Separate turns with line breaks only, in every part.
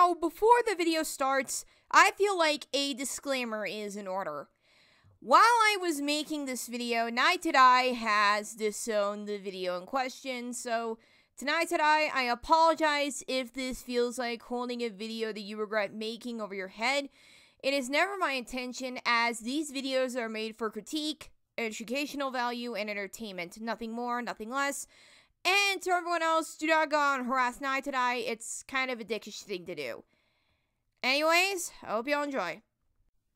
Now, before the video starts, I feel like a disclaimer is in order. While I was making this video, NaiTaiDai has disowned the video in question, so to NaiTaiDai, I apologize if this feels like holding a video that you regret making over your head. It is never my intention, as these videos are made for critique, educational value, and entertainment. Nothing more, nothing less. And to everyone else, do not go out and harass NaiTaiDai. It's kind of a dickish thing to do. Anyways, I hope y'all enjoy.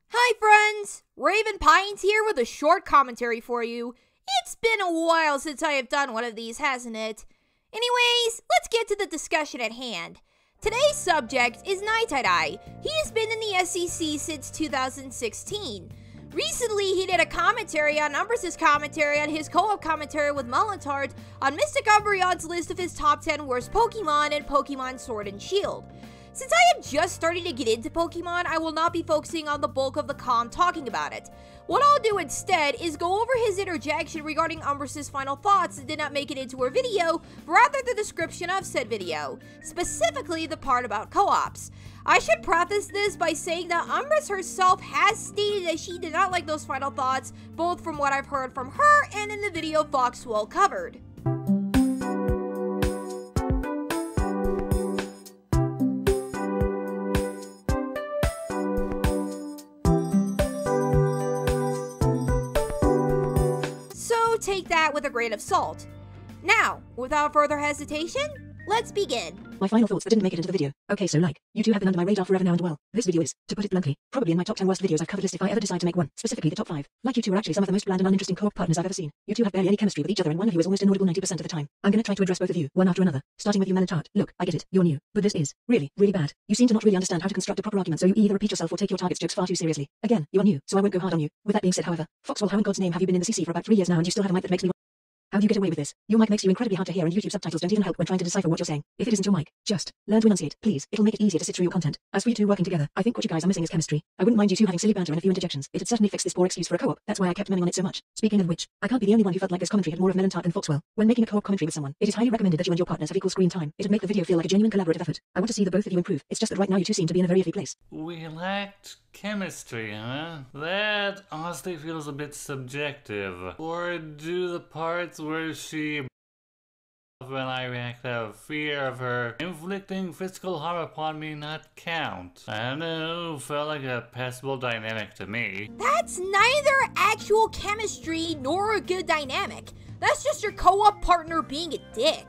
Hi friends! Raven Pines here with a short commentary for you. It's been a while since I have done one of these, hasn't it? Anyways, let's get to the discussion at hand. Today's subject is NaiTaiDai. He has been in the SEC since 2016. Recently, he did a commentary on Umbris' commentary on his co-op commentary with Mullentard on Mystic Umbreon's list of his top 10 worst Pokemon and Pokemon Sword and Shield. Since I am just starting to get into Pokemon, I will not be focusing on the bulk of the comm talking about it. What I'll do instead is go over his interjection regarding Umbris' final thoughts that did not make it into our video, but rather the description of said video, specifically the part about co-ops. I should preface this by saying that Umbris herself has stated that she did not like those final thoughts, both from what I've heard from her and in the video Foxwell covered. Take that with a grain of salt. Now, without further hesitation, let's begin.
My final thoughts that didn't make it into the video. Okay, so you two have been under my radar forever now and well. This video is, to put it bluntly, probably in my top 10 worst videos I've covered list if I ever decide to make one, specifically the top 5. Like you two are actually some of the most bland and uninteresting co-op partners I've ever seen. You two have barely any chemistry with each other and one of you is almost inaudible 90% of the time. I'm gonna try to address both of you, one after another, starting with you Mullentard. Look, I get it, you're new, but this is really, really bad. You seem to not really understand how to construct a proper argument, so you either repeat yourself or take your target's jokes far too seriously. Again, you are new, so I won't go hard on you. With that being said, however, Foxwell, how in God's name have you been in the CC for about 3 years now and you still have a mic that makes me... How do you get away with this? Your mic makes you incredibly hard to hear and YouTube subtitles don't even help when trying to decipher what you're saying. If it isn't your mic, just learn to enunciate, please. It'll make it easier to sit through your content. As for you two working together, I think what you guys are missing is chemistry. I wouldn't mind you two having silly banter and a few interjections. It'd certainly fix this poor excuse for a co-op. That's why I kept menning on it so much. Speaking of which, I can't be the only one who felt like this commentary had more of Mullentard than Foxwell. When making a co-op commentary with someone, it is highly recommended that you and your partners have equal screen time. It'd make the video feel like a genuine collaborative effort. I want to see the both of you improve. It's just that right now you two seem to be in a very iffy place.
We lacked chemistry, huh? That honestly feels a bit subjective. Or do the parts where she when I react out of fear of her inflicting physical harm upon me not count? I don't know, felt like a passable dynamic to me.
That's neither actual chemistry nor a good dynamic. That's just your co-op partner being a dick.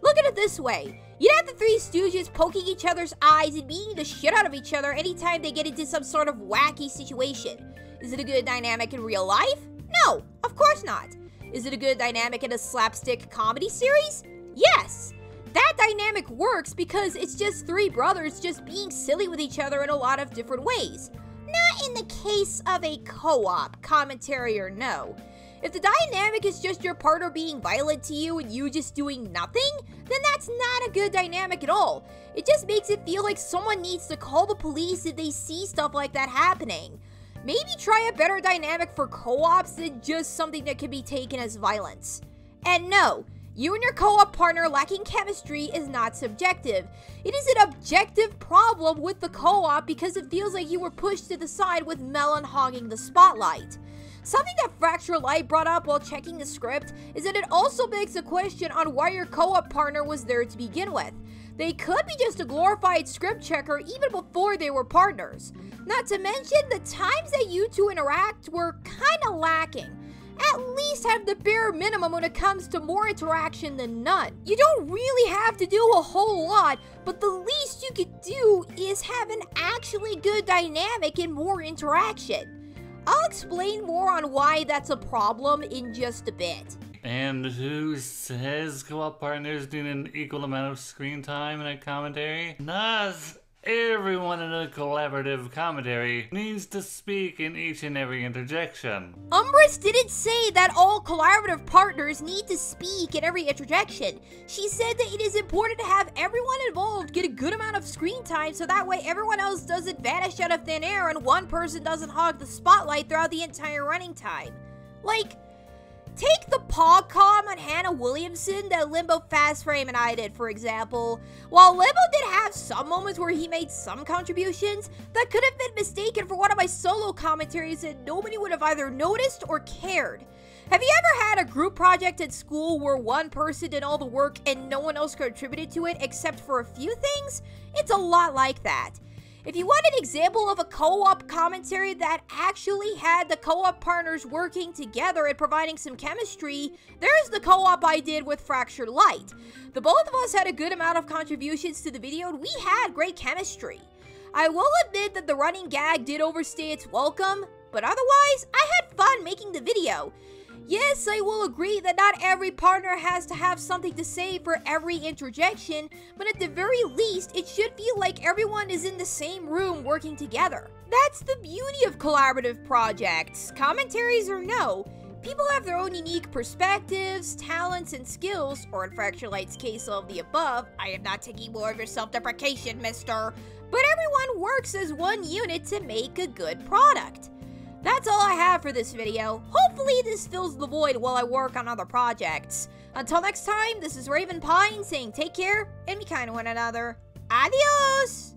Look at it this way. You'd have the Three Stooges poking each other's eyes and beating the shit out of each other anytime they get into some sort of wacky situation. Is it a good dynamic in real life? No, of course not. Is it a good dynamic in a slapstick comedy series? Yes! That dynamic works because it's just three brothers just being silly with each other in a lot of different ways. Not in the case of a co-op, commentary or no. If the dynamic is just your partner being violent to you and you just doing nothing, then that's not a good dynamic at all. It just makes it feel like someone needs to call the police if they see stuff like that happening. Maybe try a better dynamic for co-ops than just something that can be taken as violence. And no, you and your co-op partner lacking chemistry is not subjective. It is an objective problem with the co-op because it feels like you were pushed to the side with Melon hogging the spotlight. Something that Fracture Light brought up while checking the script is that it also begs a question on why your co-op partner was there to begin with. They could be just a glorified script checker even before they were partners. Not to mention, the times that you two interact were kinda lacking. At least have the bare minimum when it comes to more interaction than none. You don't really have to do a whole lot, but the least you could do is have an actually good dynamic and more interaction. I'll explain more on why that's a problem in just a bit.
And who says co-op partners need an equal amount of screen time in a commentary? Not everyone in a collaborative commentary needs to speak in each and every interjection.
Umbris didn't say that all collaborative partners need to speak in every interjection. She said that it is important to have everyone involved get a good amount of screen time so that way everyone else doesn't vanish out of thin air and one person doesn't hog the spotlight throughout the entire running time. Like, Take the PogCom on Hannah Williamson that Limbo Fast Frame and I did, for example. While Limbo did have some moments where he made some contributions, that could have been mistaken for one of my solo commentaries and nobody would have either noticed or cared. Have you ever had a group project at school where one person did all the work and no one else contributed to it except for a few things? It's a lot like that. If you want an example of a co-op commentary that actually had the co-op partners working together and providing some chemistry, there's the co-op I did with Fractured Light. The both of us had a good amount of contributions to the video and we had great chemistry. I will admit that the running gag did overstay its welcome, but otherwise, I had fun making the video. Yes, I will agree that not every partner has to have something to say for every interjection, but at the very least, it should feel like everyone is in the same room working together. That's the beauty of collaborative projects, commentaries or no. People have their own unique perspectives, talents, and skills, or in Fractured Light's case of the above, I am not taking more of your self-deprecation, mister, but everyone works as one unit to make a good product. That's all I have for this video. Hopefully this fills the void while I work on other projects. Until next time, this is Raven Pine saying take care and be kind to one another. Adios!